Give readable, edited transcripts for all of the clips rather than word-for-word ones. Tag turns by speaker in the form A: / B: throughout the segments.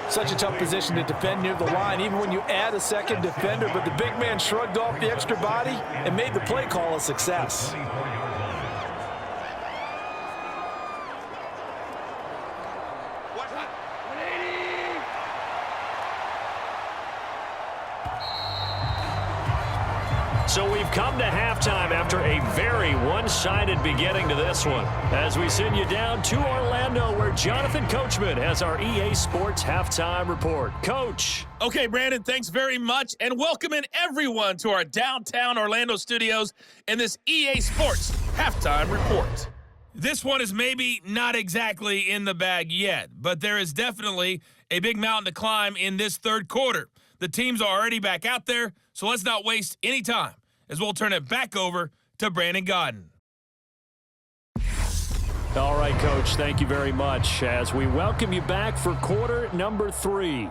A: Such a tough position to defend near the line, even when you add a second defender, but the big man shrugged off the extra body and made the play call a success.
B: So we've come to halftime after a very one-sided beginning to this one. As we send you down to Orlando, where Jonathan Coachman has our EA Sports Halftime Report. Coach.
C: Okay, Brandon, thanks very much, and welcome in everyone to our downtown Orlando studios and this EA Sports Halftime Report. This one is maybe not exactly in the bag yet, but there is definitely a big mountain to climb in this third quarter. The teams are already back out there, so let's not waste any time, as we'll turn it back over to Brandon Godden.
B: All right, Coach, thank you very much as we welcome you back for quarter number 3.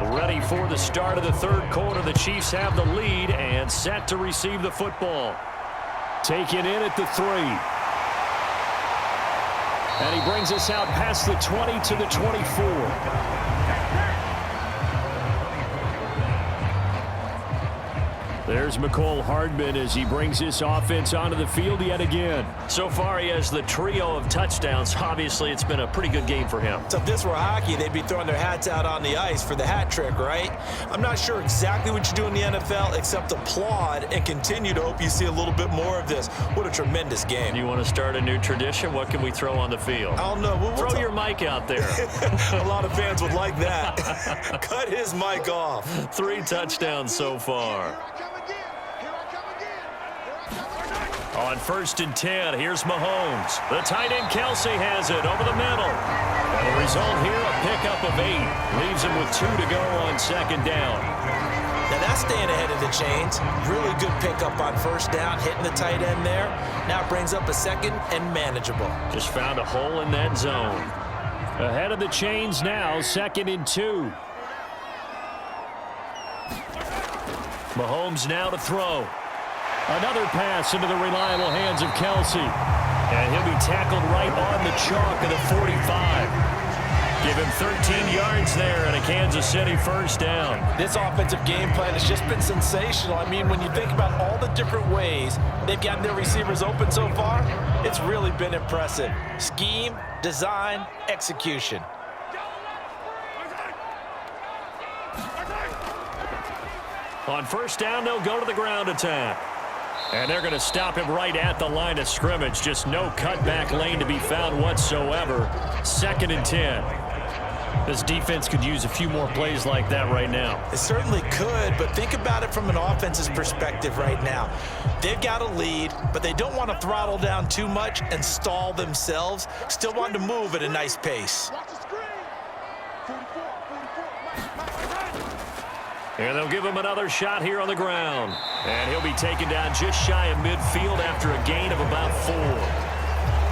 B: Ready for the start of the third quarter. The Chiefs have the lead and set to receive the football. Taken in at the 3. And he brings us out past the 20 to the 24. There's McCole Hardman as he brings this offense onto the field yet again. So far, he has the trio of touchdowns. Obviously, it's been a pretty good game for him.
A: So if this were hockey, they'd be throwing their hats out on the ice for the hat trick, right? I'm not sure exactly what you do in the NFL except applaud and continue to hope you see a little bit more of this. What a tremendous game.
B: You want to start a new tradition? What can we throw on the field?
A: I don't know.
B: Throw your mic out there.
A: A lot of fans would like that. Cut his mic off.
B: 3 touchdowns so far. On 1st and 10, here's Mahomes. The tight end Kelsey has it over the middle. And the result here, a pickup of 8. Leaves him with 2 to go on 2nd down.
A: Now that's staying ahead of the chains. Really good pickup on 1st down, hitting the tight end there. Now it brings up a 2nd and manageable.
B: Just found a hole in that zone. Ahead of the chains now, 2nd and 2. Mahomes now to throw. Another pass into the reliable hands of Kelsey. And he'll be tackled right on the chalk of the 45. Give him 13 yards there and a Kansas City 1st down.
A: This offensive game plan has just been sensational. I mean, when you think about all the different ways they've gotten their receivers open so far, it's really been impressive. Scheme, design, execution.
B: On 1st down, they'll go to the ground attack. And they're going to stop him right at the line of scrimmage. Just no cutback lane to be found whatsoever. 2nd and 10. This defense could use a few more plays like that right now.
A: It certainly could, but think about it from an offense's perspective right now. They've got a lead, but they don't want to throttle down too much and stall themselves. Still want to move at a nice pace.
B: And they'll give him another shot here on the ground. And he'll be taken down just shy of midfield after a gain of about 4.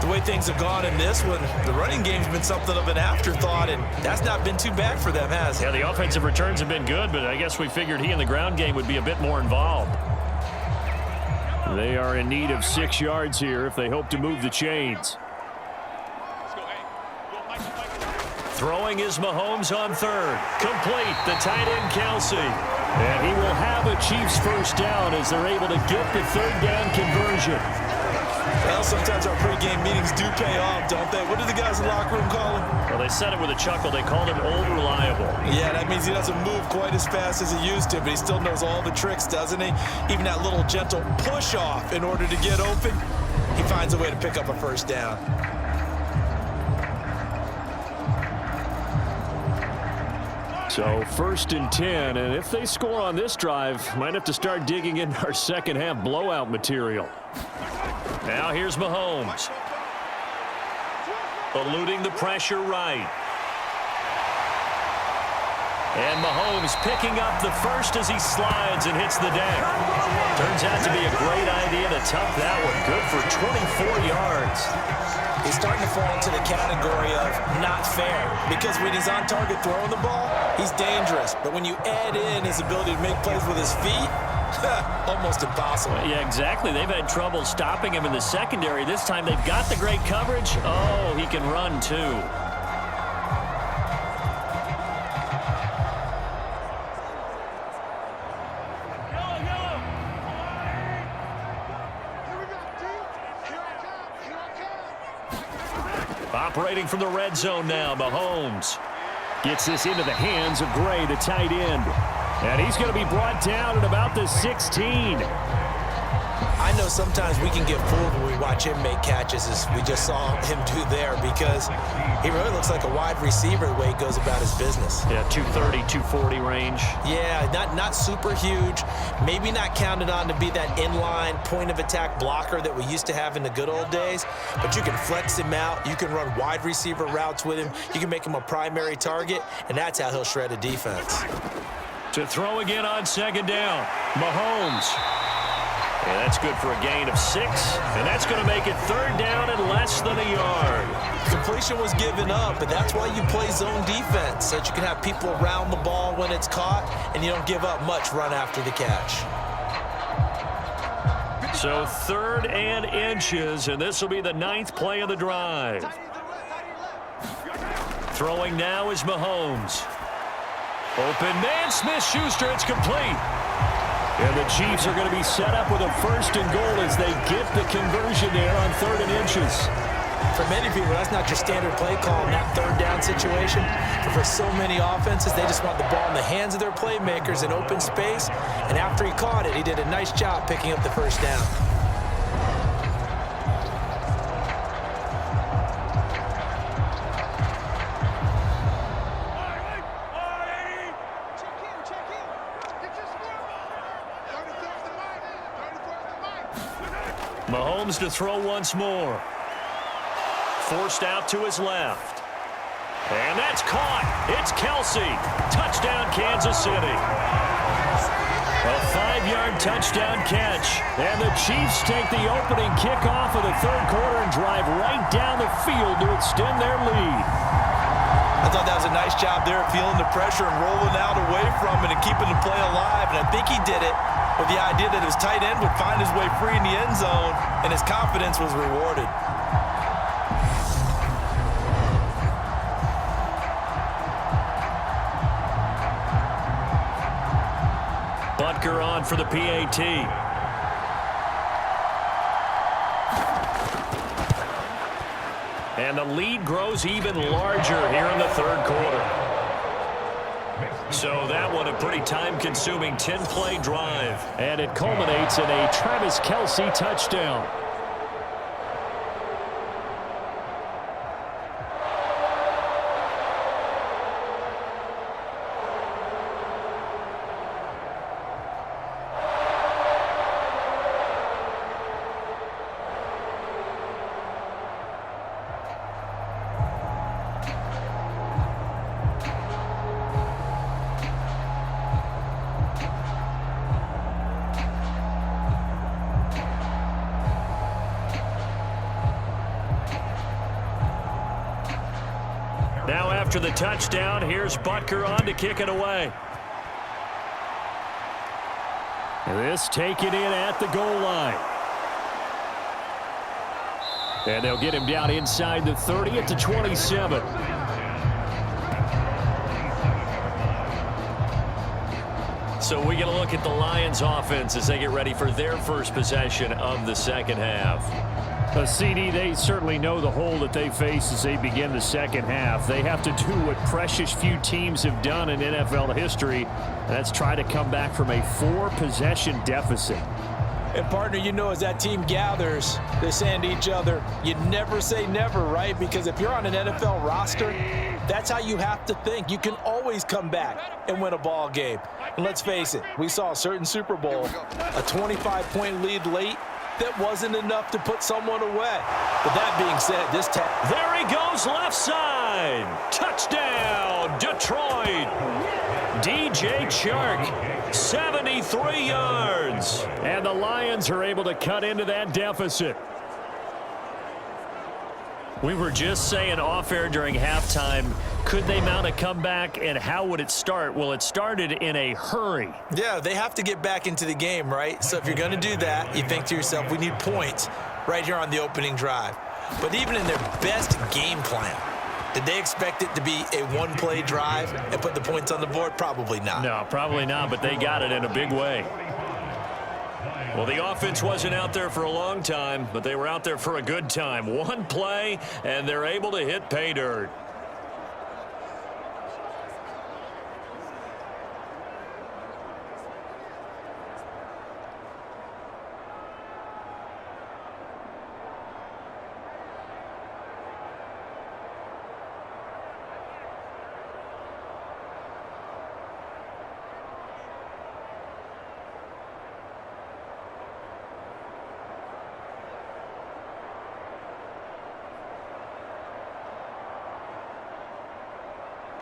A: The way things have gone in this one, the running game's been something of an afterthought, and that's not been too bad for them, has it?
B: Yeah, the offensive returns have been good, but I guess we figured he in the ground game would be a bit more involved. They are in need of 6 yards here if they hope to move the chains. Throwing is Mahomes on 3rd. Complete, the tight end Kelsey. And he will have a Chiefs 1st down as they're able to get the 3rd down conversion.
A: Well, sometimes our pregame meetings do pay off, don't they? What do the guys in the locker room call him?
B: Well, they said it with a chuckle. They called him Old Reliable.
A: Yeah, that means he doesn't move quite as fast as he used to, but he still knows all the tricks, doesn't he? Even that little gentle push-off in order to get open, he finds a way to pick up a 1st down.
B: So 1st and 10, and if they score on this drive, might have to start digging in our second half blowout material. Now here's Mahomes. Eluding the pressure right. And Mahomes picking up the first as he slides and hits the deck. Turns out to be a great idea to tuck that one. Good for 24 yards.
A: He's starting to fall into the category of not fair, because when he's on target throwing the ball, he's dangerous. But when you add in his ability to make plays with his feet, almost impossible.
B: Yeah, exactly. They've had trouble stopping him in the secondary. This time they've got the great coverage. Oh, he can run too. Operating from the red zone now, Mahomes gets this into the hands of Gray, the tight end. And he's going to be brought down at about the 16.
A: I know sometimes we can get fooled when we watch him make catches, as we just saw him do there, because he really looks like a wide receiver the way he goes about his business.
B: Yeah, 230, 240 range.
A: Yeah, not super huge. Maybe not counted on to be that inline point-of-attack blocker that we used to have in the good old days, but you can flex him out. You can run wide receiver routes with him. You can make him a primary target, and that's how he'll shred a defense.
B: To throw again on 2nd down, Mahomes. And that's good for a gain of 6, and that's going to make it 3rd down and less than a yard.
A: Completion was given up, but that's why you play zone defense, so that you can have people around the ball when it's caught, and you don't give up much run after the catch.
B: So 3rd and inches, and this will be the 9th play of the drive. Throwing now is Mahomes. Open man, Smith-Schuster, it's complete. And the Chiefs are going to be set up with a 1st and goal as they get the conversion there on 3rd and inches.
A: For many people, that's not your standard play call in that 3rd down situation. But for so many offenses, they just want the ball in the hands of their playmakers in open space. And after he caught it, he did a nice job picking up the 1st down.
B: Mahomes to throw once more. Forced out to his left. And that's caught. It's Kelsey. Touchdown, Kansas City. A 5-yard touchdown catch. And the Chiefs take the opening kickoff of the 3rd quarter and drive right down the field to extend their lead.
A: I thought that was a nice job there, feeling the pressure and rolling out away from it and keeping the play alive. And I think he did it with the idea that his tight end would find his way free in the end zone, and his confidence was rewarded.
B: Butker on for the PAT. And the lead grows even larger here in the 3rd quarter. So that one a pretty time-consuming 10-play drive. And it culminates in a Travis Kelce touchdown. Now after the touchdown, here's Butker on to kick it away. This taken in at the goal line. And they'll get him down inside the 30 at the 27. So we get a look at the Lions offense as they get ready for their first possession of the second half.
D: CD, they certainly know the hole that they face as they begin the second half. They have to do what precious few teams have done in NFL history, and that's try to come back from a 4-possession deficit.
A: And, partner, you know, as that team gathers, they're saying to each other, you never say never, right? Because if you're on an NFL roster, that's how you have to think. You can always come back and win a ball game. And let's face it, we saw a certain Super Bowl, a 25-point lead late, that wasn't enough to put someone away. But that being said,
B: there he goes left side. Touchdown, Detroit. DJ Chark, 73 yards. And the Lions are able to cut into that deficit. We were just saying off-air during halftime, could they mount a comeback, and how would it start? Well, it started in a hurry.
A: Yeah, they have to get back into the game, right? So if you're going to do that, you think to yourself, we need points right here on the opening drive. But even in their best game plan, did they expect it to be a one-play drive and put the points on the board? Probably not.
B: No, probably not, but they got it in a big way. Well, the offense wasn't out there for a long time, but they were out there for a good time. One play, and they're able to hit pay dirt.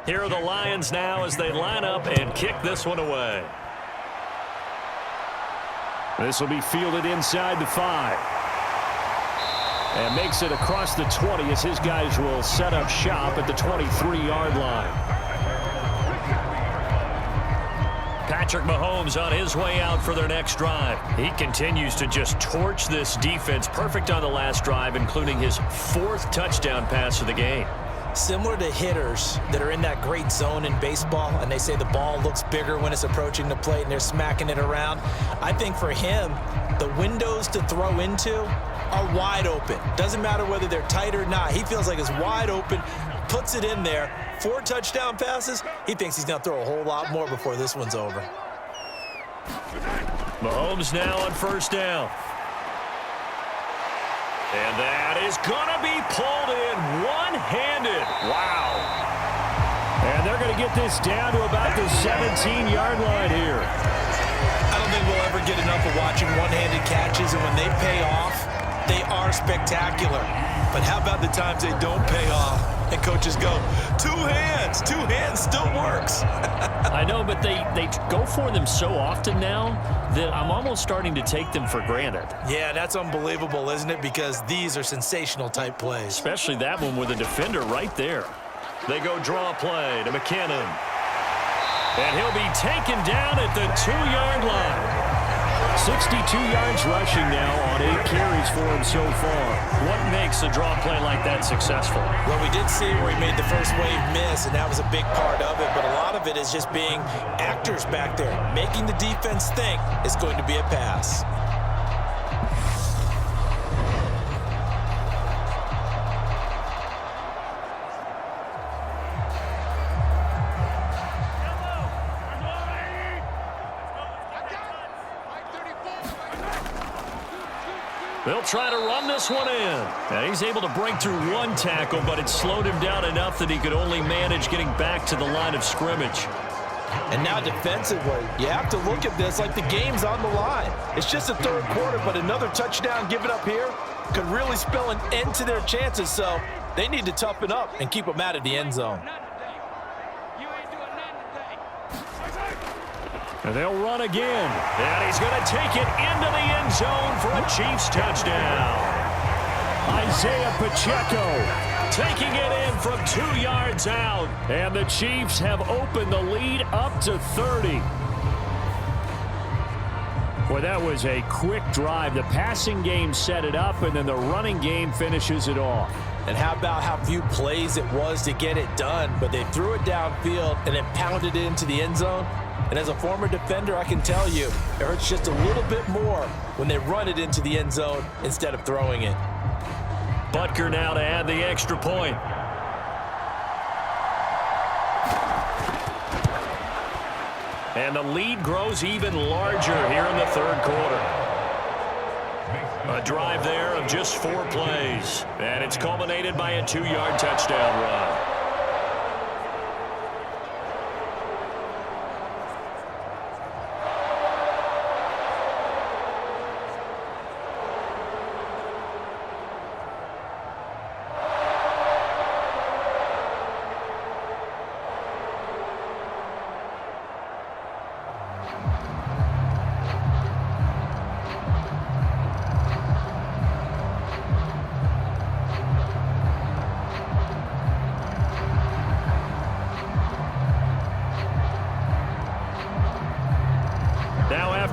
B: Here are the Lions now as they line up and kick this one away.
D: This will be fielded inside the 5. And makes it across the 20 as his guys will set up shop at the 23-yard line.
B: Patrick Mahomes on his way out for their next drive. He continues to just torch this defense. Perfect on the last drive, including his 4th touchdown pass of the game.
A: Similar to hitters that are in that great zone in baseball, and they say the ball looks bigger when it's approaching the plate and they're smacking it around. I think for him, the windows to throw into are wide open. Doesn't matter whether they're tight or not. He feels like it's wide open, puts it in there. 4 touchdown passes. He thinks he's going to throw a whole lot more before this one's over.
B: Mahomes now on first down. And that is going to be pulled in one-handed. Wow.
D: And they're going to get this down to about the 17-yard line here.
A: I don't think we'll ever get enough of watching one-handed catches, and when they pay off, they are spectacular. But how about the times they don't pay off, and coaches go, 2 hands still works.
B: I know, but they go for them so often now that I'm almost starting to take them for granted.
A: Yeah, that's unbelievable, isn't it? Because these are sensational type plays.
B: Especially that one with a defender right there. They go draw play to McKinnon. And he'll be taken down at the 2-yard line. 62 yards rushing now on 8 carries for him so far. What makes a draw play like that successful?
A: Well, we did see where he made the first wave miss, and that was a big part of it. But a lot of it is just being actors back there, making the defense think it's going to be a pass.
B: They'll try to run this one in. And he's able to break through 1 tackle, but it slowed him down enough that he could only manage getting back to the line of scrimmage.
A: And now defensively, you have to look at this like the game's on the line. It's just the 3rd quarter, but another touchdown given up here could really spell an end to their chances. So they need to toughen up and keep them out of the end zone.
B: And they'll run again. And he's going to take it into the end zone for a Chiefs touchdown.
D: Isaiah Pacheco
B: taking it in from 2 yards out.
D: And the Chiefs have opened the lead up to 30. Boy, that was a quick drive. The passing game set it up, and then the running game finishes it off.
A: And how about how few plays it was to get it done, but they threw it downfield and then pounded it into the end zone. And as a former defender, I can tell you, it hurts just a little bit more when they run it into the end zone instead of throwing it.
B: Butker now to add the extra point. And the lead grows even larger here in the 3rd quarter. A drive there of just 4 plays. And it's culminated by a 2-yard touchdown run.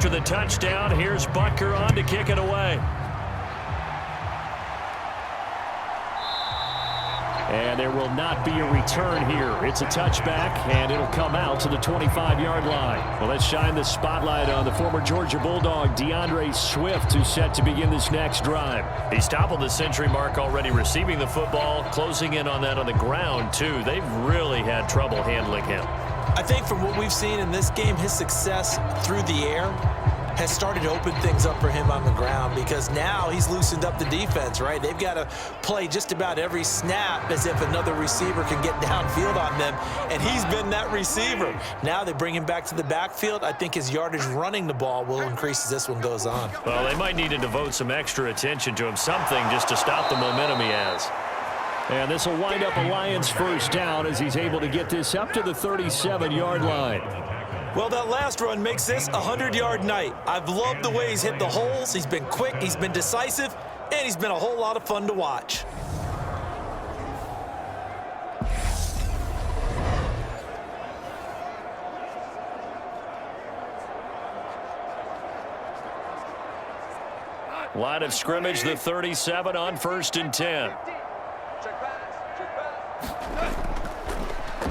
B: After the touchdown, here's Butker on to kick it away. And there will not be a return here. It's a touchback, and it'll come out to the 25-yard line. Well, let's shine the spotlight on the former Georgia Bulldog, DeAndre Swift, who's set to begin this next drive. He's toppled the century mark already receiving the football, closing in on that on the ground, too. They've really had trouble handling him.
A: I think from what we've seen in this game, his success through the air has started to open things up for him on the ground, because now he's loosened up the defense, right? They've got to play just about every snap as if another receiver can get downfield on them, and he's been that receiver. Now they bring him back to the backfield. I think his yardage running the ball will increase as this one goes on.
B: Well, they might need to devote some extra attention to him, something just to stop the momentum he has.
D: And this will wind up a Lions first down as he's able to get this up to the 37-yard line.
A: Well, that last run makes this a 100-yard night. I've loved the way he's hit the holes. He's been quick, he's been decisive, and he's been a whole lot of fun to watch.
B: Line of scrimmage, the 37 on 1st and 10.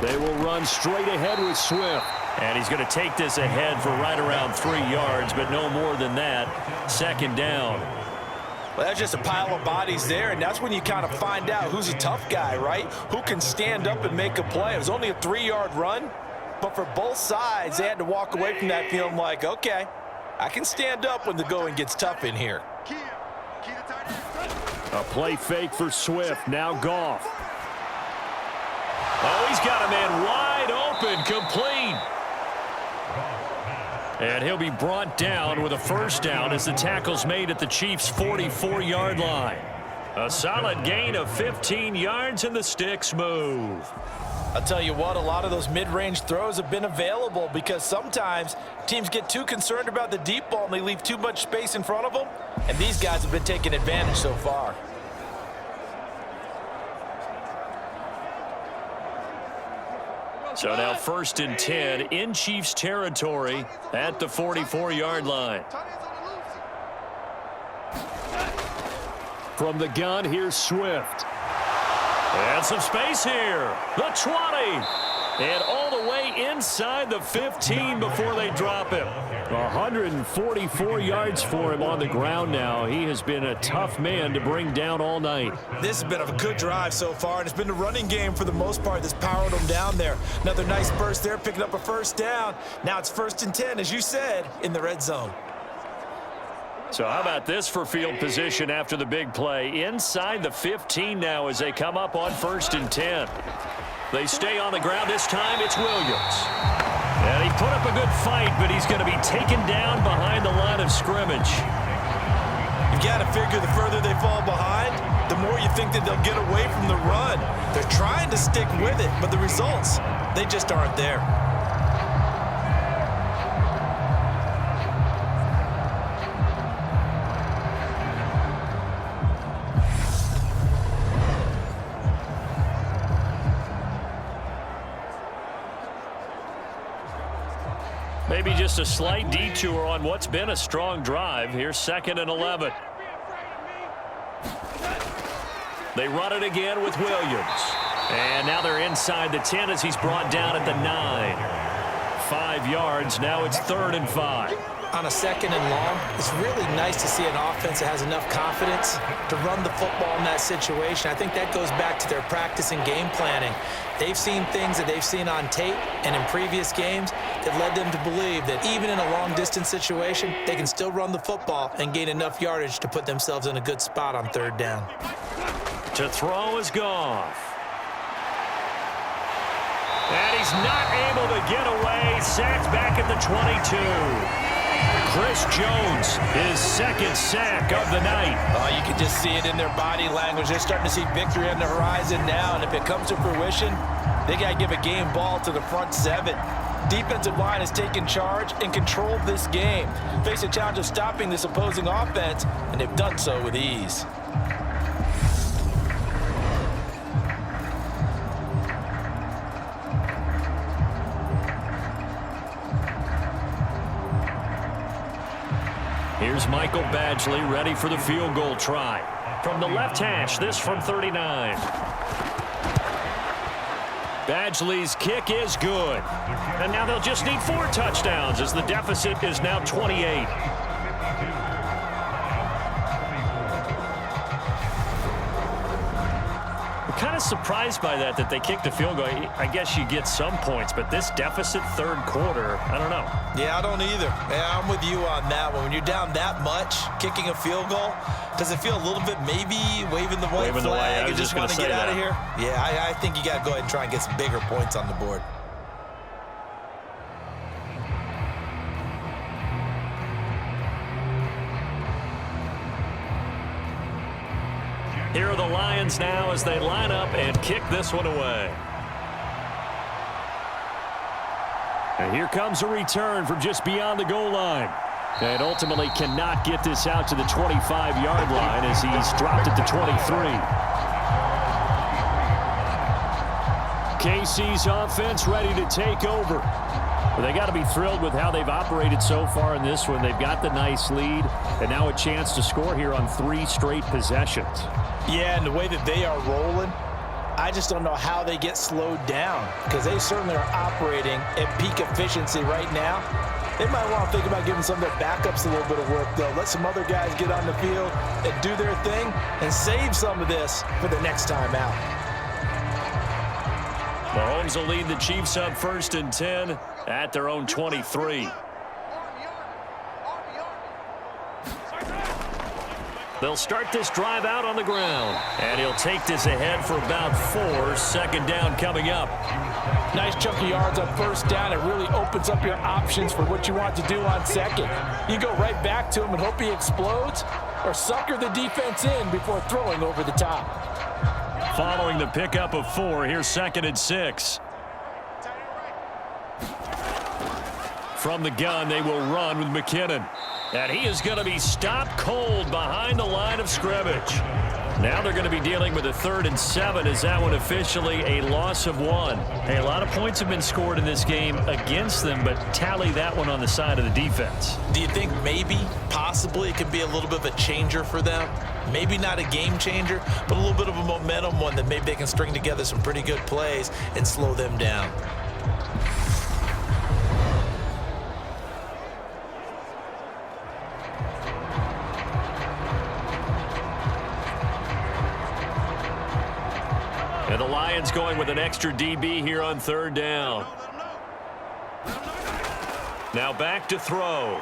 D: They will run straight ahead with Swift.
B: And he's going to take this ahead for right around 3 yards, but no more than that. 2nd down.
A: Well, that's just a pile of bodies there, and that's when you kind of find out who's a tough guy, right? Who can stand up and make a play. It was only a 3-yard run, but for both sides, they had to walk away from that feeling like, okay, I can stand up when the going gets tough in here.
D: A play fake for Swift. Now Goff.
B: Oh, he's got a man wide open, complete. And he'll be brought down with a first down as the tackle's made at the Chiefs' 44-yard line. A solid gain of 15 yards, and the sticks move.
A: I'll tell you what, a lot of those mid-range throws have been available because sometimes teams get too concerned about the deep ball and they leave too much space in front of them, and these guys have been taking advantage so far.
B: So now 1st and 10 in Chiefs territory at the 44-yard line.
D: From the gun, here's Swift.
B: And some space here. The 20. And all the way inside the 15 before they drop him.
D: 144 yards for him on the ground now. He has been a tough man to bring down all night.
A: This has been a good drive so far, and it's been the running game for the most part that's powered them down there. Another nice burst there, picking up a first down. Now it's 1st and 10, as you said, in the red zone.
B: So how about this for field position after the big play? Inside the 15 now as they come up on 1st and 10. They stay on the ground. This time it's Williams. And he put up a good fight, but he's going to be taken down behind the line of scrimmage.
A: You've got to figure the further they fall behind, the more you think that they'll get away from the run. They're trying to stick with it, but the results, they just aren't there.
B: Maybe just a slight detour on what's been a strong drive. Here's 2nd and 11. They run it again with Williams. And now they're inside the 10 as he's brought down at the 9. 5 yards. Now it's 3rd and 5.
A: on a 2nd and long, it's really nice to see an offense that has enough confidence to run the football in that situation. I think that goes back to their practice and game planning. They've seen things that they've seen on tape and in previous games that led them to believe that even in a long-distance situation, they can still run the football and gain enough yardage to put themselves in a good spot on 3rd down.
B: To throw is Goff. And he's not able to get away. Sacked back at the 22. Chris Jones, his 2nd sack of the night.
A: Oh, you can just see it in their body language. They're starting to see victory on the horizon now, and if it comes to fruition, they got to give a game ball to the front 7. Defensive line has taken charge and controlled this game. Face a challenge of stopping this opposing offense, and they've done so with ease.
B: Here's Michael Badgley ready for the field goal try. From the left hash, this from 39. Badgley's kick is good. And now they'll just need 4 touchdowns as the deficit is now 28. Kind of surprised by that they kicked a field goal. I guess you get some points, but this deficit 3rd quarter, I don't know.
A: Yeah, I don't either. Yeah, I'm with you on that one. When you're down that much, kicking a field goal, does it feel a little bit maybe waving the white flag and just want to get out of here? Yeah, I think you got to go ahead and try and get some bigger points on the board.
B: Here are the Lions now as they line up and kick this one away. And here comes a return from just beyond the goal line. And ultimately cannot get this out to the 25-yard line as he's dropped at the 23. KC's offense ready to take over. Well, they got to be thrilled with how they've operated so far in this one. They've got the nice lead, and now a chance to score here on 3 straight possessions.
A: Yeah, and the way that they are rolling, I just don't know how they get slowed down because they certainly are operating at peak efficiency right now. They might want to think about giving some of their backups a little bit of work, though. Let some other guys get on the field and do their thing and save some of this for the next time out.
B: Mahomes will lead the Chiefs up 1st and 10 at their own 23. They'll start this drive out on the ground. And he'll take this ahead for about 4. 2nd down coming up.
A: Nice chunk of yards on 1st down. It really opens up your options for what you want to do on 2nd. You go right back to him and hope he explodes, or sucker the defense in before throwing over the top.
B: Following the pickup of 4, here's 2nd and 6. From the gun, they will run with McKinnon. And he is going to be stopped cold behind the line of scrimmage. Now they're going to be dealing with a 3rd and 7 as that one officially a loss of 1. Hey, a lot of points have been scored in this game against them, but tally that one on the side of the defense.
A: Do you think maybe, possibly, it could be a little bit of a changer for them? Maybe not a game changer, but a little bit of a momentum one that maybe they can string together some pretty good plays and slow them down.
B: And the Lions going with an extra DB here on 3rd down. Now back to throw.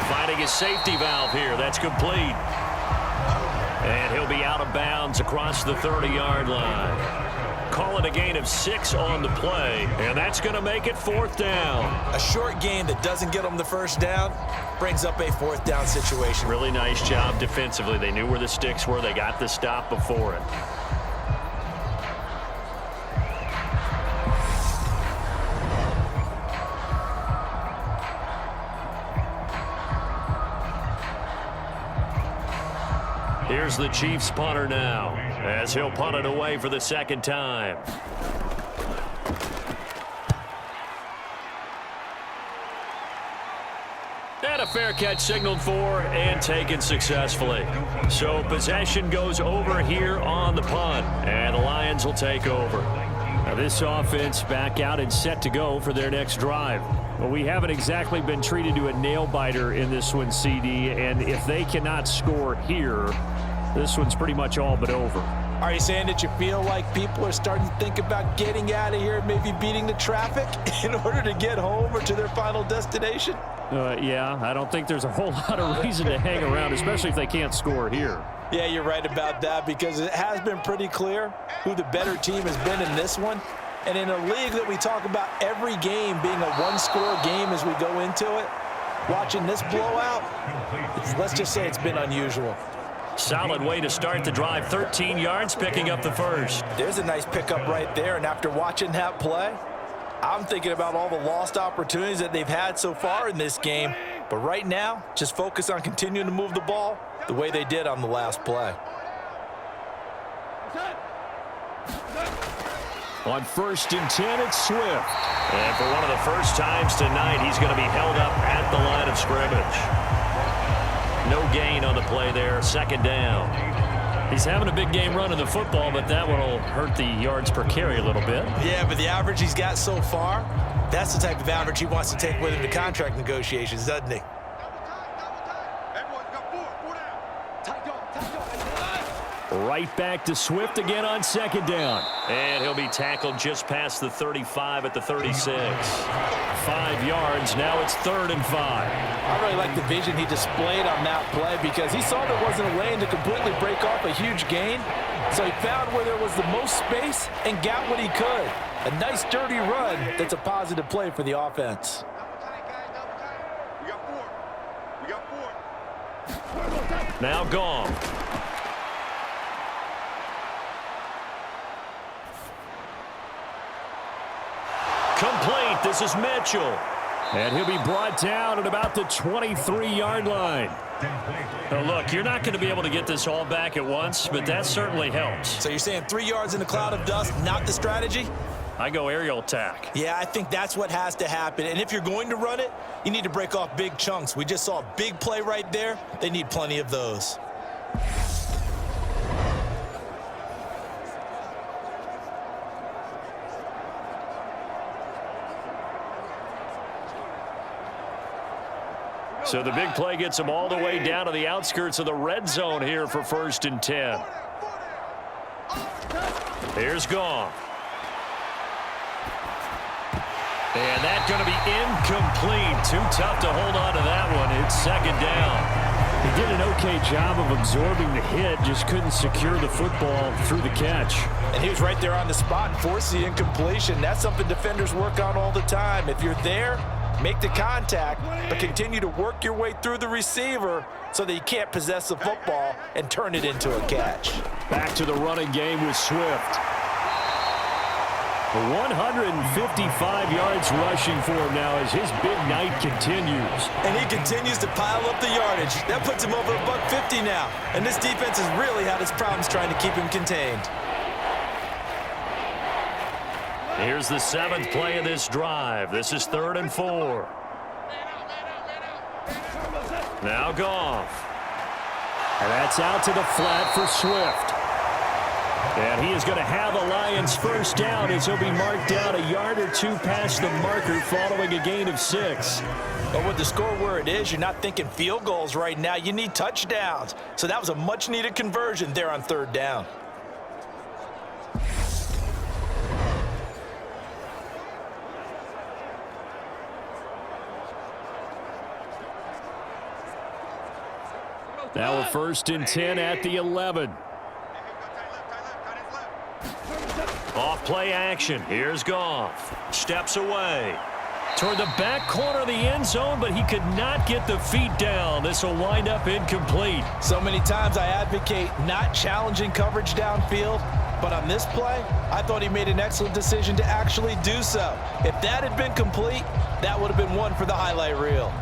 B: Finding his safety valve here. That's complete. And he'll be out of bounds across the 30-yard line. Call it a gain of 6 on the play, and that's going to make it 4th down.
A: A short gain that doesn't get them the 1st down brings up a 4th down situation.
B: Really nice job defensively. They knew where the sticks were. They got the stop before it. Here's the Chiefs punter now, as he'll punt it away for the 2nd time. And a fair catch signaled for and taken successfully. So possession goes over here on the punt, and the Lions will take over. Now This offense back out and set to go for their next drive. Well, we haven't exactly been treated to a nail-biter in this one, CD, and if they cannot score here, this one's pretty much all but over.
A: Are you saying that you feel like people are starting to think about getting out of here, maybe beating the traffic in order to get home or to their final destination?
B: Yeah, I don't think there's a whole lot of reason to hang around, especially if they can't score here.
A: Yeah, you're right about that, because it has been pretty clear who the better team has been in this one. And in a league that we talk about every game being a one-score game as we go into it, watching this blowout, let's just say it's been unusual.
B: Solid way to start the drive. 13 yards, picking up the first.
A: There's a nice pickup right there, and after watching that play, I'm thinking about all the lost opportunities that they've had so far in this game. But right now, just focus on continuing to move the ball the way they did on the last play.
D: On 1st and 10, it's Swift.
B: And for one of the first times tonight, he's going to be held up at the line of scrimmage. No gain on the play there, 2nd down. He's having a big game running the football, but that one will hurt the yards per carry a little bit.
A: Yeah, but the average he's got so far, that's the type of average he wants to take with him to contract negotiations, doesn't he?
D: Right back to Swift again on 2nd down.
B: And he'll be tackled just past the 35 at the 36. 5 yards. Now it's 3rd and 5.
A: I really like the vision he displayed on that play, because he saw there wasn't a lane to completely break off a huge gain. So he found where there was the most space and got what he could. A nice, dirty run that's a positive play for the offense.
B: Now gone. Complete. This is Mitchell.
D: And he'll be brought down at about the 23-yard line.
B: Now look, you're not going to be able to get this all back at once, but that certainly helps.
A: So you're saying 3 yards in a cloud of dust, not the strategy?
B: I go aerial attack.
A: Yeah, I think that's what has to happen. And if you're going to run it, you need to break off big chunks. We just saw a big play right there. They need plenty of those.
B: So the big play gets them all the way down to the outskirts of the red zone here for 1st and 10. Here's Goff. And that's going to be incomplete. Too tough to hold on to that one. It's 2nd down.
D: He did an okay job of absorbing the hit, just couldn't secure the football through the catch.
A: And he was right there on the spot and forced the incompletion. That's something defenders work on all the time. If you're there, make the contact, but continue to work your way through the receiver so that you can't possess the football and turn it into a catch.
D: Back to the running game with Swift. 155 yards rushing for him now as his big night continues.
A: And he continues to pile up the yardage. That puts him over $150 now. And this defense has really had its problems trying to keep him contained.
B: Here's the 7th play of this drive. This is 3rd and 4. Now Goff.
D: And that's out to the flat for Swift. And he is going to have a Lions first down as he'll be marked down a yard or two past the marker following a gain of 6.
A: But with the score where it is, you're not thinking field goals right now. You need touchdowns. So that was a much-needed conversion there on 3rd down.
D: Now a 1st and 10 at the 11.
B: Off play action. Here's Goff. Steps away. Toward the back corner of the end zone, but he could not get the feet down. This will wind up incomplete.
A: So many times I advocate not challenging coverage downfield, but on this play, I thought he made an excellent decision to actually do so. If that had been complete, that would have been one for the highlight reel.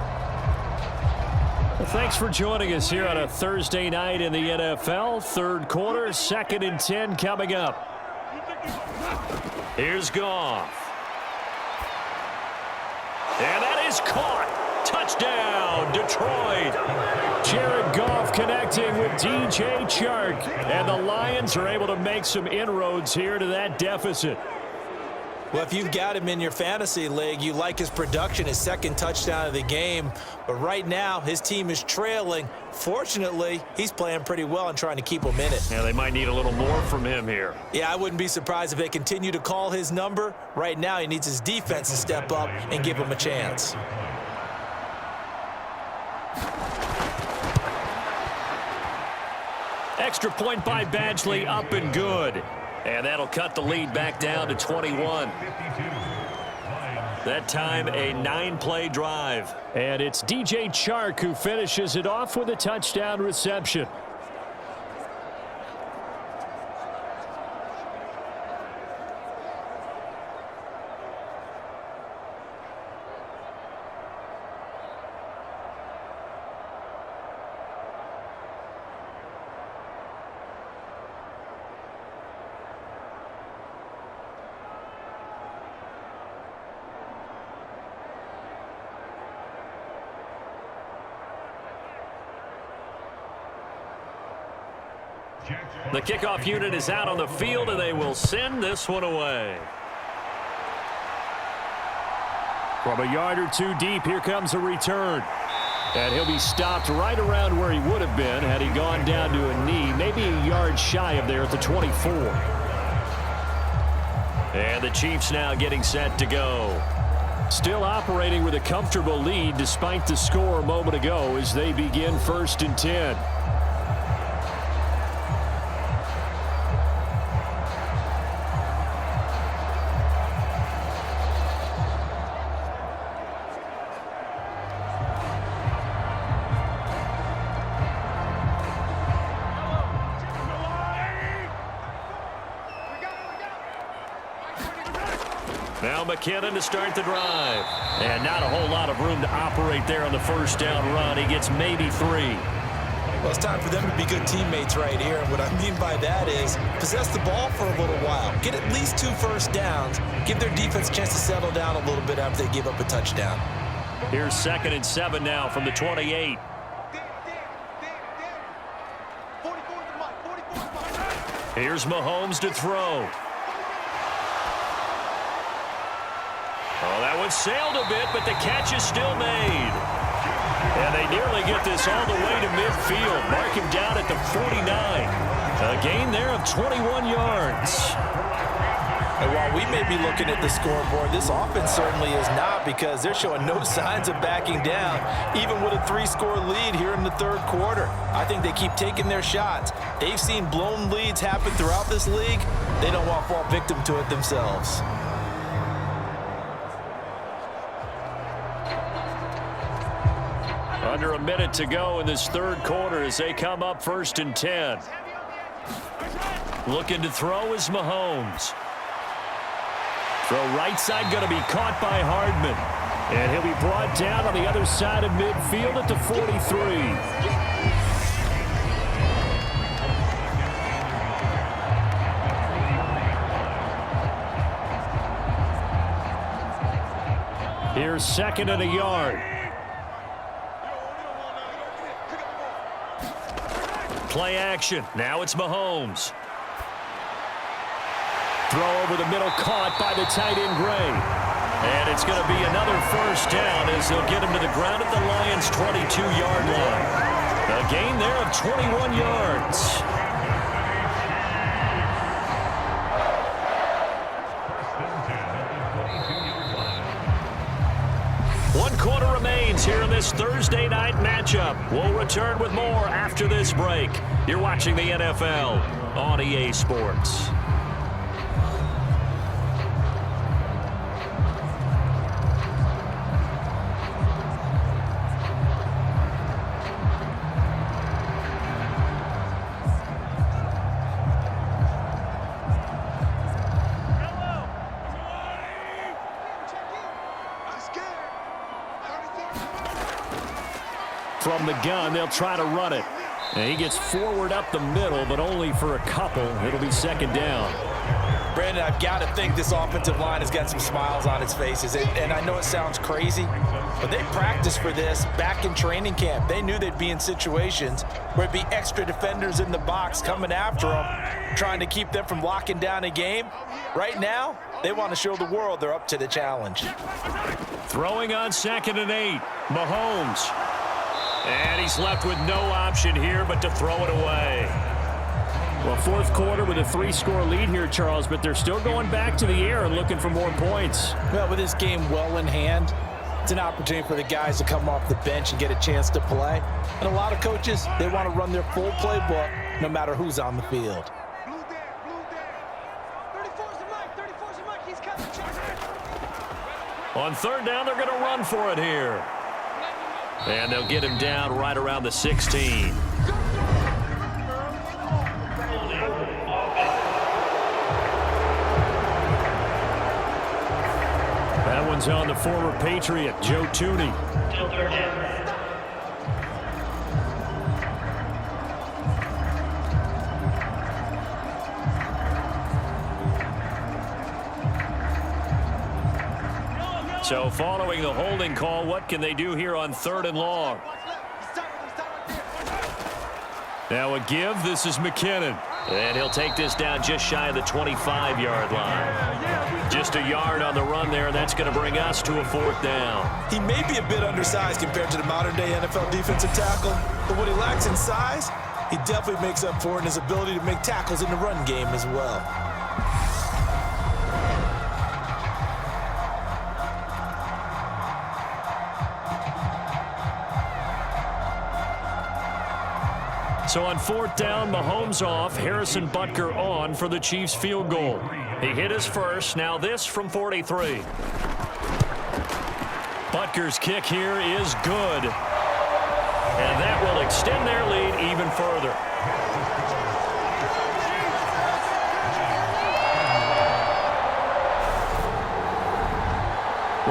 D: Well, thanks for joining us here on a Thursday night in the NFL. 3rd quarter, 2nd and 10 coming up.
B: Here's Goff. And that is caught. Touchdown, Detroit.
D: Jared Goff connecting with DJ Chark. And the Lions are able to make some inroads here to that deficit.
A: Well, if you've got him in your fantasy league, you like his production, his second touchdown of the game. But right now, his team is trailing. Fortunately, he's playing pretty well and trying to keep them in it.
B: Yeah, they might need a little more from him here.
A: Yeah, I wouldn't be surprised if they continue to call his number. Right now, he needs his defense to step up and give him a chance.
B: Extra point by Badgley, up and good. And that'll cut the lead back down to 21. That time, a 9-play drive.
D: And it's DJ Chark who finishes it off with a touchdown reception.
B: The kickoff unit is out on the field, and they will send this one away.
D: From a yard or two deep, here comes a return. And he'll be stopped right around where he would have been had he gone down to a knee, maybe a yard shy of there at the 24.
B: And the Chiefs now getting set to go.
D: Still operating with a comfortable lead despite the score a moment ago as they begin 1st and 10.
B: Now McKinnon to start the drive. And not a whole lot of room to operate there on the first down run. He gets maybe 3.
A: Well, it's time for them to be good teammates right here. And what I mean by that is possess the ball for a little while. Get at least 2 first downs. Give their defense a chance to settle down a little bit after they give up a touchdown.
B: Here's 2nd and 7 now from the 28. Here's Mahomes to throw. Oh, that one sailed a bit, but the catch is still made. And they nearly get this all the way to midfield. Mark him down at the 49. A gain there of 21 yards.
A: And while we may be looking at the scoreboard, this offense certainly is not, because they're showing no signs of backing down, even with a 3-score lead here in the 3rd quarter. I think they keep taking their shots. They've seen blown leads happen throughout this league. They don't want to fall victim to it themselves.
B: Under a minute to go in this 3rd quarter as they come up 1st and 10. Looking to throw is Mahomes. Throw right side going to be caught by Hardman.
D: And he'll be brought down on the other side of midfield at the 43. Here's 2nd and a yard.
B: Play action. Now it's Mahomes.
D: Throw over the middle, caught by the tight end Gray.
B: And it's going to be another first down as they'll get him to the ground at the Lions' 22-yard line. A gain there of 21 yards. One quarter remains here in this Thursday night matchup. We'll return with more after this break. You're watching the NFL on EA Sports.
D: From the gun, they'll try to run it. And he gets forward up the middle, but only for a couple. It'll be 2nd down.
A: Brandon, I've got to think this offensive line has got some smiles on its faces. And I know it sounds crazy, But they practiced for this back in training camp. They knew they'd be in situations where it'd be extra defenders in the box coming after them, trying to keep them from locking down a game. Right now, they want to show the world they're up to the challenge.
B: Throwing on 2nd and 8, Mahomes. And he's left with no option here but to throw it away.
D: Well, fourth quarter with a 3-score lead here, Charles, but they're still going back to the air and looking for more points.
A: Well, with this game well in hand, it's an opportunity for the guys to come off the bench and get a chance to play. And a lot of coaches, they want to run their full playbook no matter who's on the field.
B: On 3rd down, they're going to run for it here. And they'll get him down right around the 16. That one's on the former Patriot, Joe Tooney. So following the holding call, what can they do here on 3rd and long? Now a give. This is McKinnon. And he'll take this down just shy of the 25-yard line. Just a yard on the run there. That's going to bring us to a 4th down.
A: He may be a bit undersized compared to the modern-day NFL defensive tackle, but what he lacks in size, he definitely makes up for in his ability to make tackles in the run game as well.
B: So on 4th down, Mahomes off, Harrison Butker on for the Chiefs field goal. He hit his first, now this from 43. Butker's kick here is good. And that will extend their lead even further.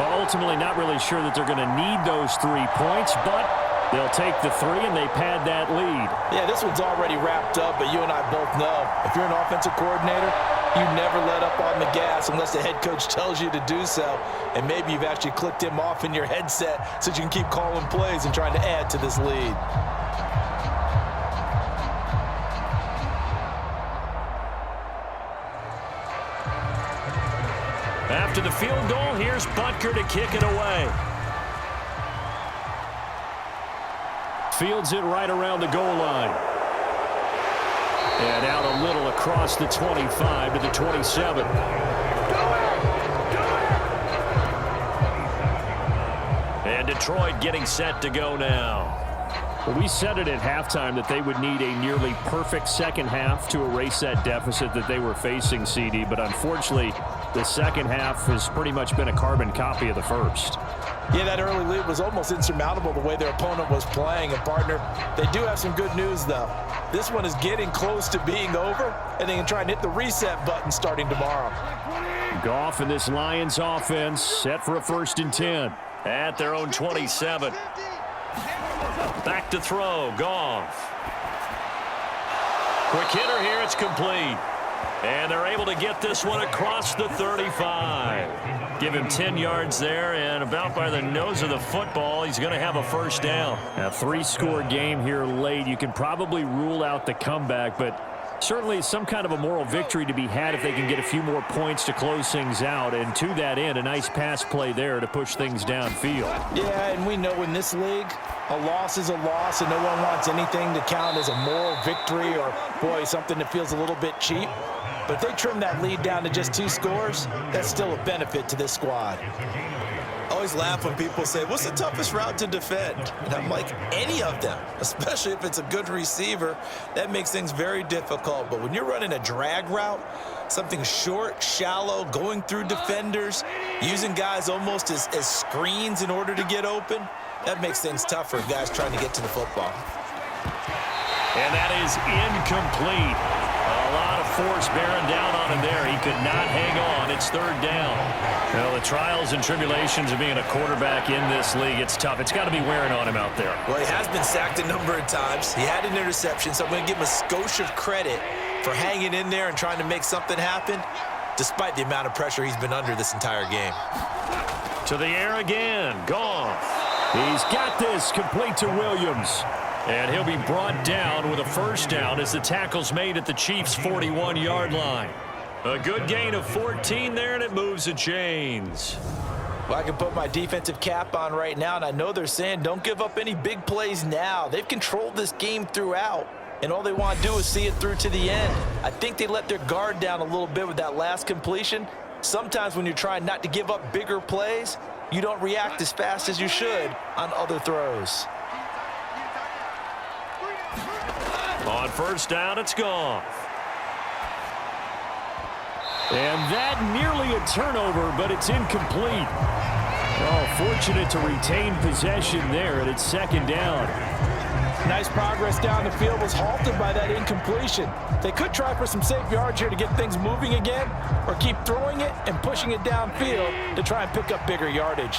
D: Well, ultimately not really sure that they're going to need those 3 points, but they'll take the 3 and they pad that lead.
A: Yeah, this one's already wrapped up, but you and I both know if you're an offensive coordinator, you never let up on the gas unless the head coach tells you to do so. And maybe you've actually clicked him off in your headset so you can keep calling plays and trying to add to this lead.
B: After the field goal, here's Butker to kick it away.
D: Fields it right around the goal line. And out a little across the 25 to the 27.
B: And Detroit getting set to go now.
D: Well, we said it at halftime that they would need a nearly perfect second half to erase that deficit that they were facing, CD. But unfortunately, the second half has pretty much been a carbon copy of the first.
A: Yeah, that early lead was almost insurmountable the way their opponent was playing. And, partner, they do have some good news, though. This one is getting close to being over, and they can try and hit the reset button starting tomorrow.
D: Goff and this Lions offense set for a 1st and 10.
B: At their own 27. Back to throw, Goff. Quick hitter here, it's complete. And they're able to get this one across the 35. Give him 10 yards there, and about by the nose of the football, he's going to have a 1st down.
D: A 3-score game here late. You can probably rule out the comeback, but certainly some kind of a moral victory to be had if they can get a few more points to close things out. And to that end, a nice pass play there to push things downfield.
A: Yeah, and we know in this league, a loss is a loss, and no one wants anything to count as a moral victory or, boy, something that feels a little bit cheap. But if they trim that lead down to just 2 scores, that's still a benefit to this squad. I always laugh when people say, what's the toughest route to defend? And I'm like, any of them, especially if it's a good receiver. That makes things very difficult. But when you're running a drag route, something short, shallow, going through defenders, using guys almost as screens in order to get open, that makes things tougher for guys trying to get to the football.
B: And that is incomplete. A lot of force bearing down on him there. He could not hang on. It's 3rd down. Well, the trials and tribulations of being a quarterback in this league, it's tough. It's got to be wearing on him out there.
A: Well, he has been sacked a number of times. He had an interception, so I'm going to give him a skosh of credit for hanging in there and trying to make something happen, despite the amount of pressure he's been under this entire game.
B: To the air again. Goff. He's got this, complete to Williams. And he'll be brought down with a first down as the tackle's made at the Chiefs' 41-yard line. A good gain of 14 there, and it moves the chains.
A: Well, I can put my defensive cap on right now, and I know they're saying don't give up any big plays now. They've controlled this game throughout, and all they want to do is see it through to the end. I think they let their guard down a little bit with that last completion. Sometimes when you're trying not to give up bigger plays, you don't react as fast as you should on other throws.
B: On first down, it's gone. And that nearly a turnover, but it's incomplete. Oh, fortunate to retain possession there, and it's second down.
A: Nice progress down the field was halted by that incompletion. They could try for some safe yards here to get things moving again, or keep throwing it and pushing it downfield to try and pick up bigger yardage.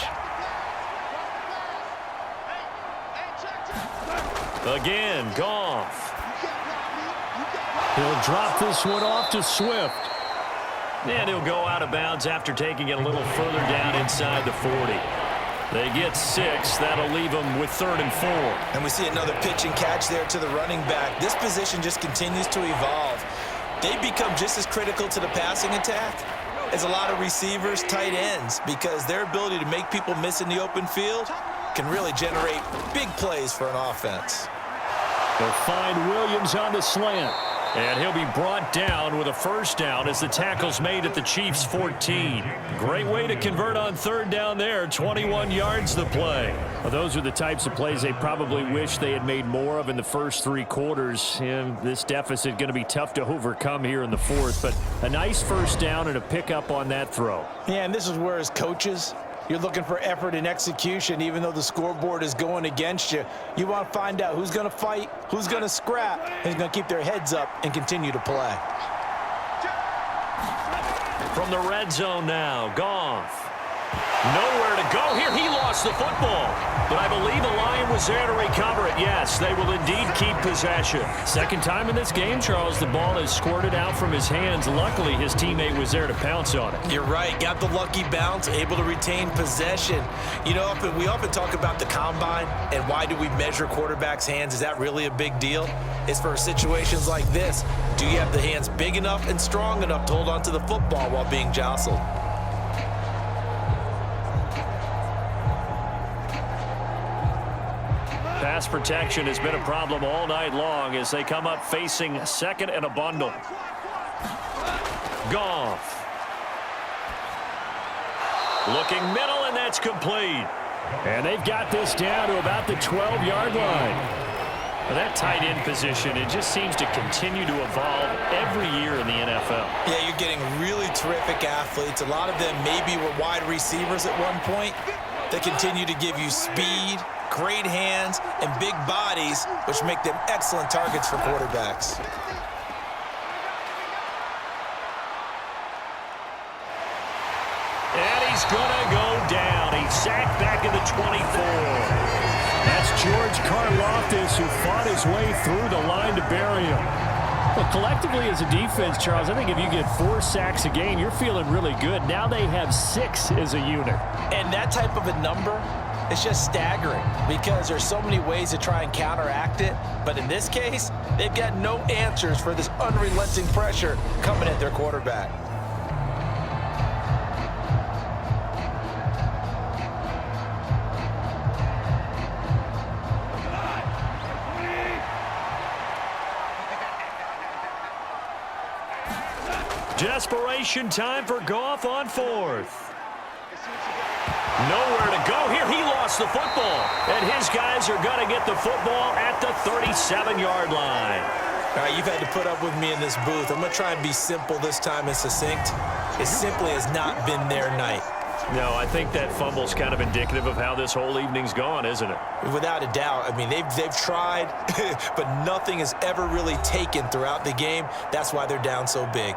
B: Again, Goff.
D: He'll drop this one off to Swift.
B: And he'll go out of bounds after taking it a little further down inside the 40. They get 6. That'll leave them with 3rd and 4.
A: And we see another pitch and catch there to the running back. This position just continues to evolve. They become just as critical to the passing attack as a lot of receivers, tight ends, because their ability to make people miss in the open field can really generate big plays for an offense.
D: They'll find Williams on the slant.
B: And he'll be brought down with a first down as the tackle's made at the Chiefs' 14. Great way to convert on 3rd down there. 21 yards the play.
D: Well, those are the types of plays they probably wish they had made more of in the first 3 quarters. And this deficit going to be tough to overcome here in the 4th. But a nice first down and a pickup on that throw.
A: Yeah, and this is where as coaches, you're looking for effort and execution. Even though the scoreboard is going against you, you want to find out who's going to fight, who's going to scrap, and who's going to keep their heads up and continue to play.
B: From the red zone now, Goff. Nowhere to go here. He lost the football. But I believe the Lion was there to recover it. Yes, they will indeed keep possession. Second time in this game, Charles, the ball has squirted out from his hands. Luckily, his teammate was there to pounce on it.
A: You're right. Got the lucky bounce, able to retain possession. You know, we often talk about the combine and why do we measure quarterbacks' hands. Is that really a big deal? It's for situations like this. Do you have the hands big enough and strong enough to hold on to the football while being jostled?
B: Pass protection has been a problem all night long as they come up facing second and a bundle. Goff. Looking middle, and that's complete.
D: And they've got this down to about the 12-yard line.
B: Well, that tight end position, it just seems to continue to evolve every year in the NFL.
A: Yeah, you're getting really terrific athletes. A lot of them maybe were wide receivers at one point. They continue to give you speed, great hands, and big bodies, which make them excellent targets for quarterbacks.
B: And he's going to go down. He's sacked back in the 24.
D: That's George Karlaftis, who fought his way through the line to bury him. Well, collectively as a defense, Charles, I think if you get 4 sacks a game, you're feeling really good. Now they have 6 as a unit.
A: And that type of a number, it's just staggering because there's so many ways to try and counteract it. But in this case, they've got no answers for this unrelenting pressure coming at their quarterback.
B: Desperation time for Goff on 4th. Nowhere to go here. He lost the football. And his guys are going to get the football at the 37-yard line.
A: All right, you've had to put up with me in this booth. I'm going to try and be simple this time and succinct. It simply has not been their night.
B: No, I think that fumble's kind of indicative of how this whole evening's gone, isn't it?
A: Without a doubt. I mean, they've tried, but nothing is ever really taken throughout the game. That's why they're down so big.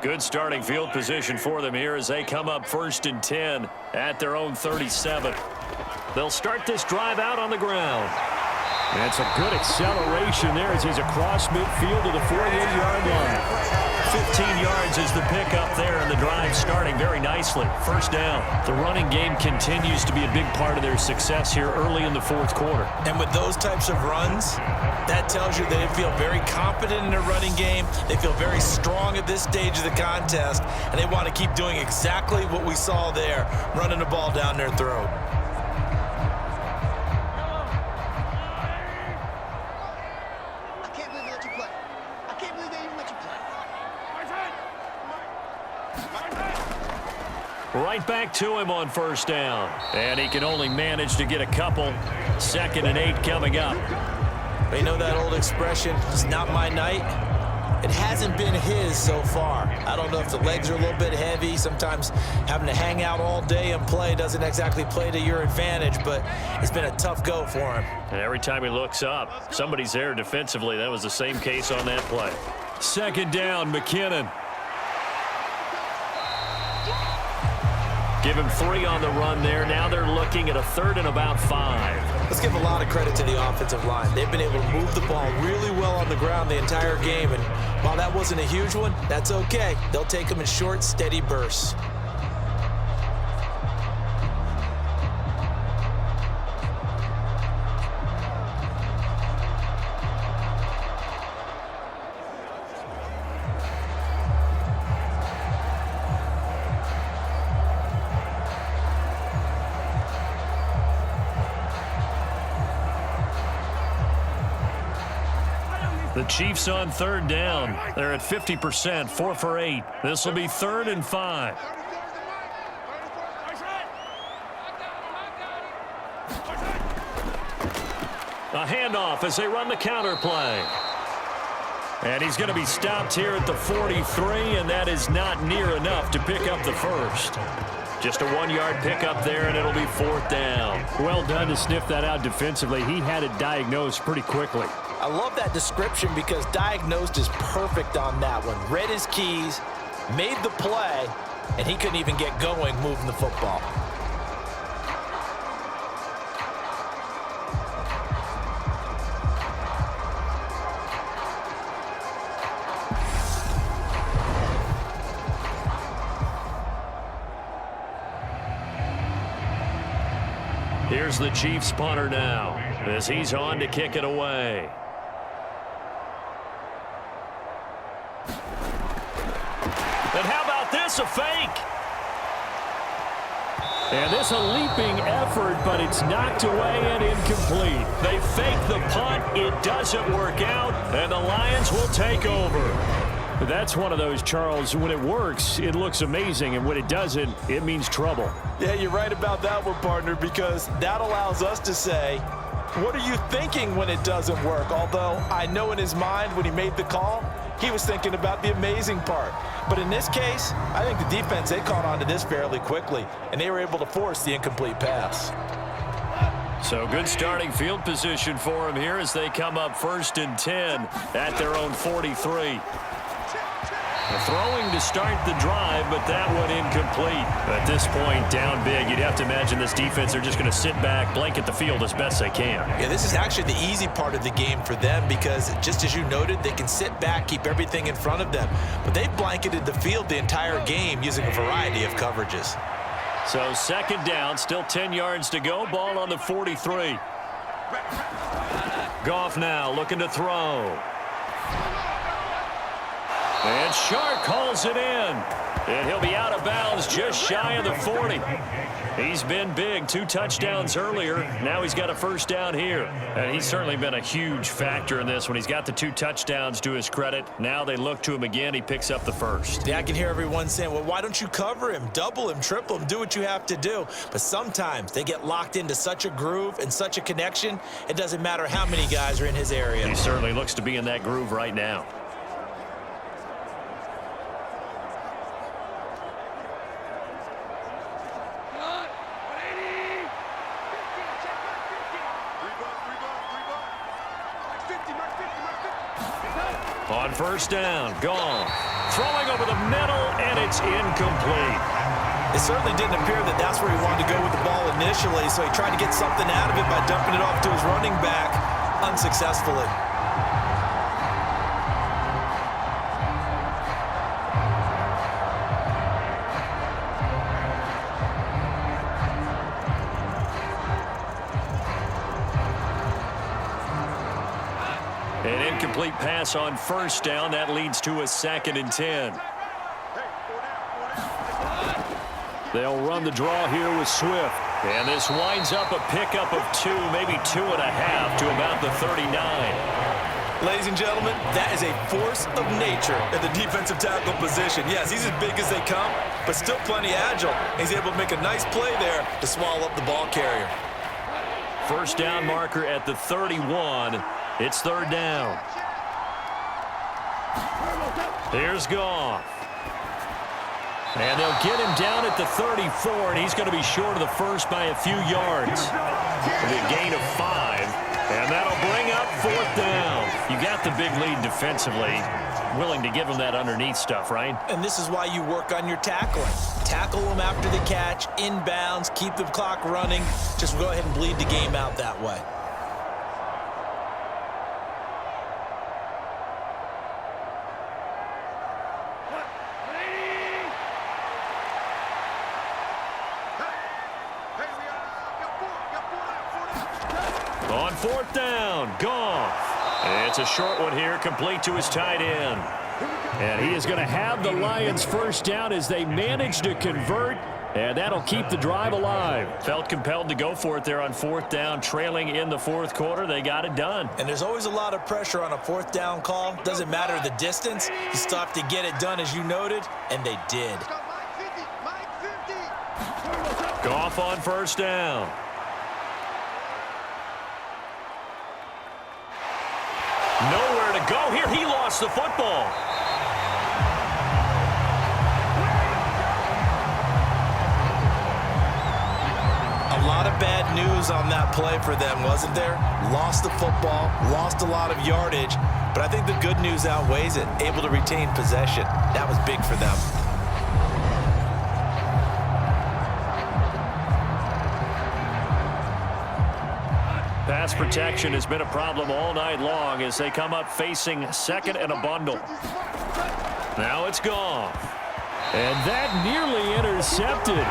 B: Good starting field position for them here as they come up 1st and 10 at their own 37. They'll start this drive out on the ground.
D: That's a good acceleration there as he's across midfield to the 48-yard line.
B: 15 yards is the pickup there, and the drive starting very nicely. First down. The running game continues to be a big part of their success here early in the 4th quarter.
A: And with those types of runs, that tells you they feel very confident in their running game. They feel very strong at this stage of the contest, and they want to keep doing exactly what we saw there, running the ball down their throat.
B: Right back to him on 1st down. And he can only manage to get a couple. 2nd and 8 coming up.
A: You know that old expression, it's not my night? It hasn't been his so far. I don't know if the legs are a little bit heavy. Sometimes having to hang out all day and play doesn't exactly play to your advantage, but it's been a tough go for him.
B: And every time he looks up, somebody's there defensively. That was the same case on that play. 2nd down, McKinnon. Give him 3 on the run there. Now they're looking at a 3rd and about 5.
A: Let's give a lot of credit to the offensive line. They've been able to move the ball really well on the ground the entire game, and while that wasn't a huge one, that's okay. They'll take them in short, steady bursts.
B: The Chiefs on 3rd down. They're at 50%, 4 for 8. This will be 3rd and 5. A handoff as they run the counter play. And he's going to be stopped here at the 43, and that is not near enough to pick up the first. Just a 1-yard pickup there, and it'll be 4th down.
D: Well done to sniff that out defensively. He had it diagnosed pretty quickly.
A: I love that description because diagnosed is perfect on that one. Read his keys, made the play, and he couldn't even get going moving the football.
B: Here's the Chiefs punter now as he's on to kick it away. And how about this, a fake?
D: And this a leaping effort, but it's knocked away and incomplete.
B: They fake the punt. It doesn't work out, and the Lions will take over.
D: That's one of those, Charles, when it works, it looks amazing, and when it doesn't, it means trouble.
A: Yeah, you're right about that one, partner, because that allows us to say, what are you thinking when it doesn't work? Although I know in his mind when he made the call, he was thinking about the amazing part. But in this case, I think the defense, they caught on to this fairly quickly, and they were able to force the incomplete pass.
B: So good starting field position for him here as they come up 1st and 10 at their own 43. Throwing to start the drive, but that one incomplete. At this point, down big, you'd have to imagine this defense, they're just going to sit back, blanket the field as best they can.
A: Yeah, this is actually the easy part of the game for them because, just as you noted, they can sit back, keep everything in front of them. But they've blanketed the field the entire game using a variety of coverages.
B: So 2nd down, still 10 yards to go, ball on the 43. Goff now looking to throw. And Shark calls it in. And he'll be out of bounds just shy of the 40. He's been big. 2 touchdowns earlier. Now he's got a 1st down here. And he's certainly been a huge factor in this when he's got the 2 touchdowns to his credit. Now they look to him again. He picks up the 1st.
A: Yeah, I can hear everyone saying, well, why don't you cover him, double him, triple him, do what you have to do. But sometimes they get locked into such a groove and such a connection, it doesn't matter how many guys are in his area.
B: He certainly looks to be in that groove right now. On first down, gone. Throwing over the middle, and it's incomplete.
A: It certainly didn't appear that that's where he wanted to go with the ball initially, so he tried to get something out of it by dumping it off to his running back unsuccessfully.
B: An incomplete pass on first down. That leads to a 2nd and 10. They'll run the draw here with Swift. And this winds up a pickup of 2, maybe 2.5 to about the 39.
A: Ladies and gentlemen, that is a force of nature at the defensive tackle position. Yes, he's as big as they come, but still plenty agile. He's able to make a nice play there to swallow up the ball carrier.
B: First down marker at the 31. It's 3rd down. Here's Goff. And they'll get him down at the 34, and he's going to be short of the first by a few yards. With a gain of 5, and that'll bring up 4th down. You got the big lead defensively. Willing to give him that underneath stuff, right?
A: And this is why you work on your tackling. Tackle them after the catch, inbounds, keep the clock running. Just go ahead and bleed the game out that way.
B: On 4th down, Goff. It's a short one here, complete to his tight end. And he is going to have the Lions first down as they manage to convert, and that'll keep the drive alive. Felt compelled to go for it there on 4th down, trailing in the 4th quarter. They got it done.
A: And there's always a lot of pressure on a 4th down call. Doesn't matter the distance. You still have to get it done, as you noted, and they did.
B: Goff on first down. Nowhere to go here. He lost the football.
A: A lot of bad news on that play for them, wasn't there? Lost the football, lost a lot of yardage, but I think the good news outweighs it. Able to retain possession. That was big for them.
B: Pass protection has been a problem all night long as they come up facing 2nd and a bundle. Now it's Goff. And that nearly intercepted.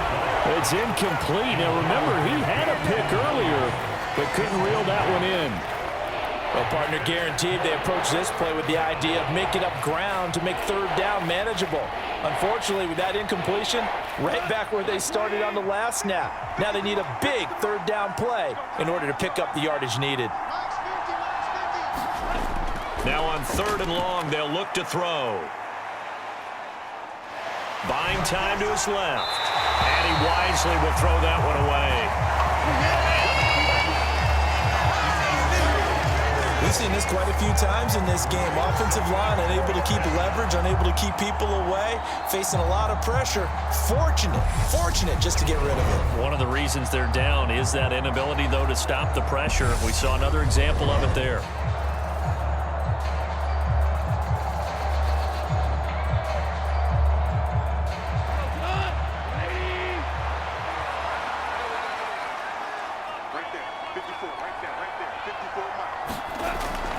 B: It's incomplete. Now remember, he had a pick earlier, but couldn't reel that one in.
A: Well, partner, guaranteed they approach this play with the idea of making up ground to make 3rd down manageable. Unfortunately, with that incompletion, right back where they started on the last snap. Now they need a big 3rd down play in order to pick up the yardage needed.
B: Now on 3rd and long, they'll look to throw. Buying time to his left. And he wisely will throw that one away.
A: We've seen this quite a few times in this game. Offensive line unable to keep leverage, unable to keep people away, facing a lot of pressure. Fortunate just to get rid of it.
B: One of the reasons they're down is that inability, though, to stop the pressure. We saw another example of it there.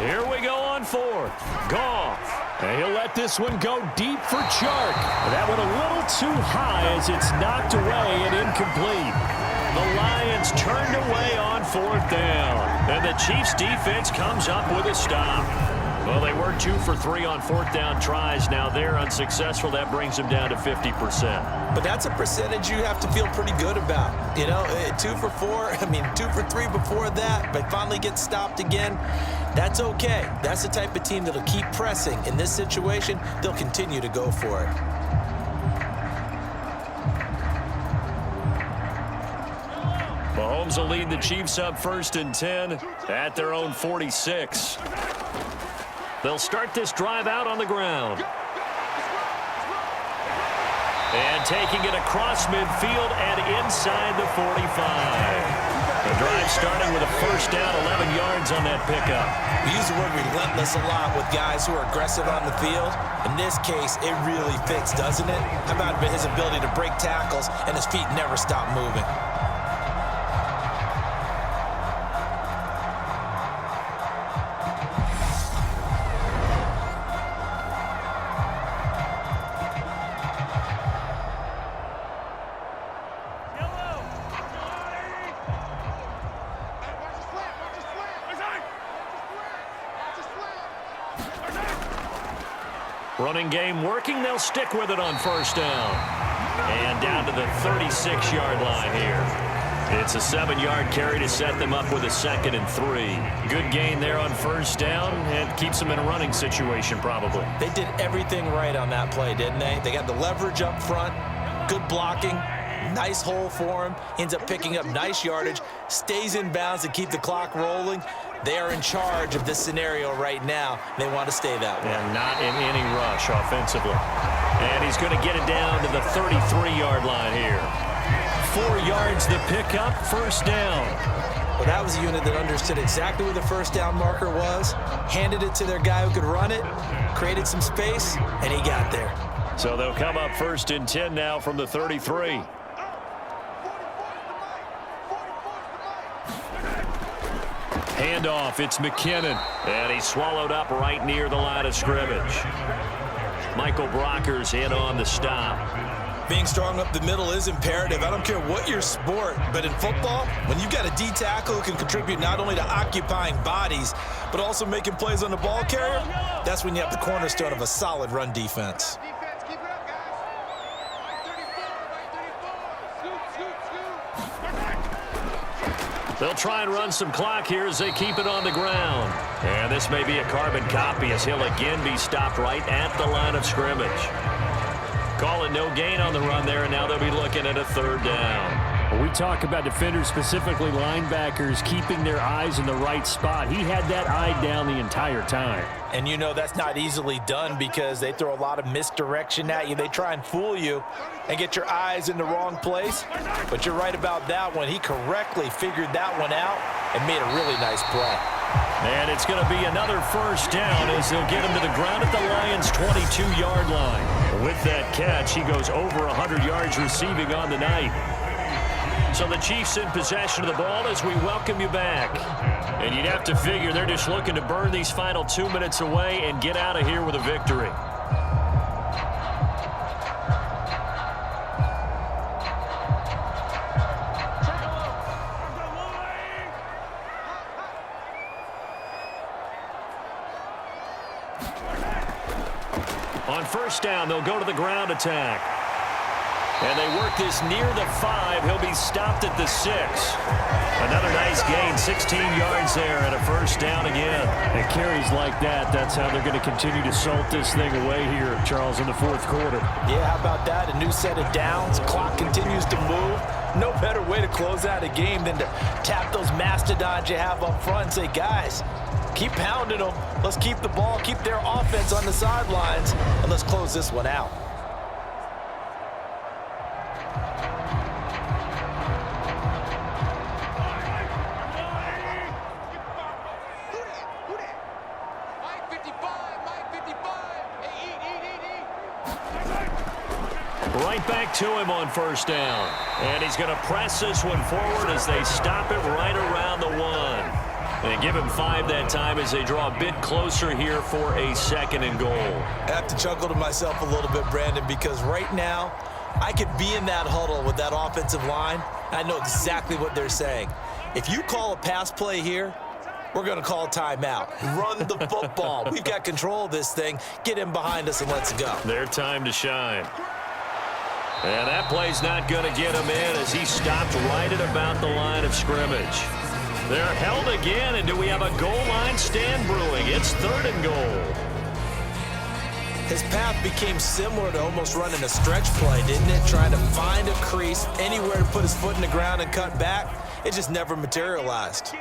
B: Here we go on 4th. Goff. And he'll let this one go deep for Chark. That one a little too high as it's knocked away and incomplete. The Lions turned away on 4th down. And the Chiefs defense comes up with a stop. Well, they were 2 for 3 on 4th down tries. Now they're unsuccessful. That brings them down to 50%.
A: But that's a percentage you have to feel pretty good about. You know, 2 for 4, 2 for 3 before that, but finally get stopped again. That's okay. That's the type of team that'll keep pressing. In this situation, they'll continue to go for it.
B: Mahomes will lead the Chiefs up 1st and 10 at their own 46. They'll start this drive out on the ground. And taking it across midfield and inside the 45. And drive starting with a first down, 11 yards on that pickup.
A: We use the word relentless a lot with guys who are aggressive on the field. In this case, it really fits, doesn't it? How about his ability to break tackles and his feet never stop moving?
B: Running game working. They'll stick with it on first down. And down to the 36-yard line here. It's a 7-yard carry to set them up with a 2nd and 3. Good gain there on first down and keeps them in a running situation probably.
A: They did everything right on that play, didn't they? They got the leverage up front, good blocking, nice hole for him, ends up picking up nice yardage, stays in bounds to keep the clock rolling. They are in charge of this scenario right now. They want to stay that way.
B: And not in any rush offensively. And he's going to get it down to the 33-yard line here. 4 yards the pickup, first down.
A: Well, that was a unit that understood exactly where the first down marker was, handed it to their guy who could run it, created some space, and he got there.
B: So they'll come up 1st and 10 now from the 33. Handoff, it's McKinnon. And he's swallowed up right near the line of scrimmage. Michael Brocker's in on the stop.
A: Being strong up the middle is imperative. I don't care what your sport, but in football, when you've got a D tackle who can contribute not only to occupying bodies, but also making plays on the ball carrier, that's when you have the cornerstone of a solid run defense.
B: They'll try and run some clock here as they keep it on the ground. And this may be a carbon copy as he'll again be stopped right at the line of scrimmage. Calling no gain on the run there, and now they'll be looking at a 3rd down.
D: When we talk about defenders, specifically linebackers, keeping their eyes in the right spot. He had that eye down the entire time.
A: And you know that's not easily done because they throw a lot of misdirection at you. They try and fool you and get your eyes in the wrong place. But you're right about that one. He correctly figured that one out and made a really nice play.
B: And it's going to be another first down as they'll get him to the ground at the Lions' 22-yard line. With that catch, he goes over 100 yards receiving on the night. So the Chiefs in possession of the ball as we welcome you back. And you'd have to figure they're just looking to burn these final 2 minutes away and get out of here with a victory. On first down, they'll go to the ground attack. And they work this near the 5. He'll be stopped at the 6. Another nice gain, 16 yards there, and a first down again.
D: And carries like that, that's how they're going to continue to salt this thing away here, Charles, in the 4th quarter.
A: Yeah, how about that? A new set of downs. Clock continues to move. No better way to close out a game than to tap those mastodons you have up front and say, guys, keep pounding them. Let's keep the ball, keep their offense on the sidelines, and let's close this one out.
B: Right back to him on first down. And he's going to press this one forward as they stop it right around the 1. And give him 5 that time as they draw a bit closer here for a 2nd and goal.
A: I have to chuckle to myself a little bit, Brandon, because right now I could be in that huddle with that offensive line. I know exactly what they're saying. If you call a pass play here, we're going to call timeout. Run the football. We've got control of this thing. Get in behind us and let's go.
B: Their time to shine. And that play's not going to get him in as he stopped right at about the line of scrimmage. They're held again, and do we have a goal line stand brewing? It's 3rd and goal.
A: His path became similar to almost running a stretch play, didn't it? Trying to find a crease, anywhere to put his foot in the ground and cut back. It just never materialized.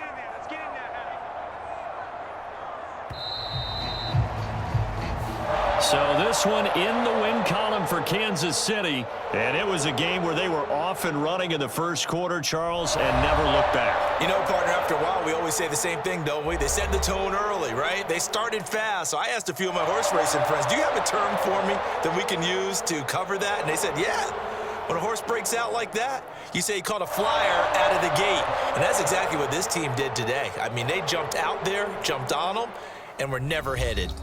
B: So this one in the win column for Kansas City.
D: And it was a game where they were off and running in the first quarter, Charles, and never looked back.
A: You know, partner, after a while, we always say the same thing, don't we? They set the tone early, right? They started fast. So I asked a few of my horse racing friends, do you have a term for me that we can use to cover that? And they said, yeah. When a horse breaks out like that, you say he caught a flyer out of the gate. And that's exactly what this team did today. I mean, they jumped out there, jumped on them, and were never headed.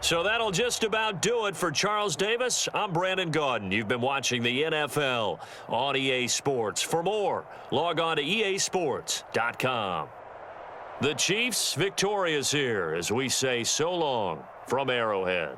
B: So that'll just about do it for Charles Davis. I'm Brandon Gaudin. You've been watching the NFL on EA Sports. For more, log on to easports.com. The Chiefs victorious here as we say so long from Arrowhead.